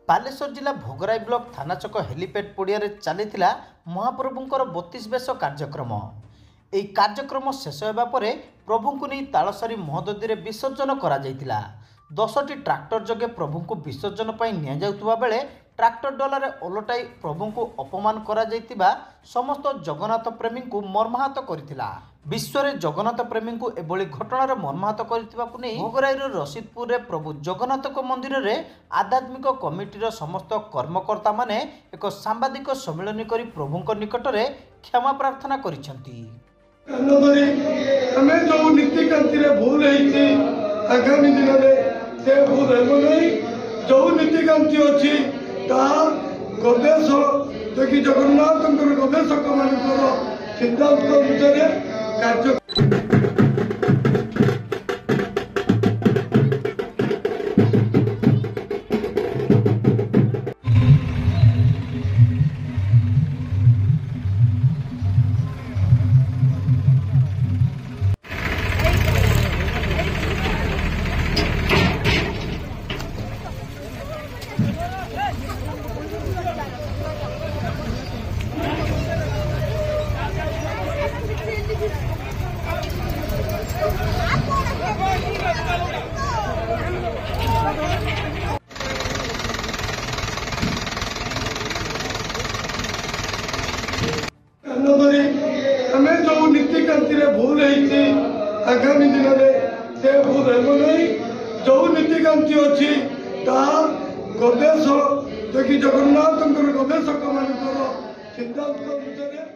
बालेश्वर जिला भोगराई ब्लॉक थाना चक हेलीपैड पड़िया चली महाप्रभुंकर 32 बेश कार्यक्रम। यह कार्यक्रम शेष होगा पर प्रभु को नहीं तालसारी महोदधी में विसर्जन करा 10टी ट्रैक्टर जगे प्रभु को विसर्जन पर निया बेले ट्रैक्टर डलारे ओलटाई प्रभु को अपमान करा समस्त जगन्नाथ प्रेमी को मर्माहत करथिला। विश्व में जगन्नाथ प्रेमी को एभली घटनार मर्माहत करथिबा को नहीं भोगराई रशीदपुर रे प्रभु जगन्नाथ मंदिर रे आध्यात्मिक कमिटीर समस्त कर्मकर्ता माने एक सांबादिक सम्मेलन करी प्रभु निकट में क्षमा प्रार्थना करिसेंती। आगामी दिन में से भूल नहीं जो नीतिकांति अच्छी गवेश देखिए जगन्नाथ गवेशक मान सिद्धांत अनुसार कार्य हमें जो नीतिकांति भूल आगामी दिन में से भूल नहीं जो नीतिकांति अच्छी गवेश देखिए जगन्नाथ गवेशक मान सिद्धांत अनुसार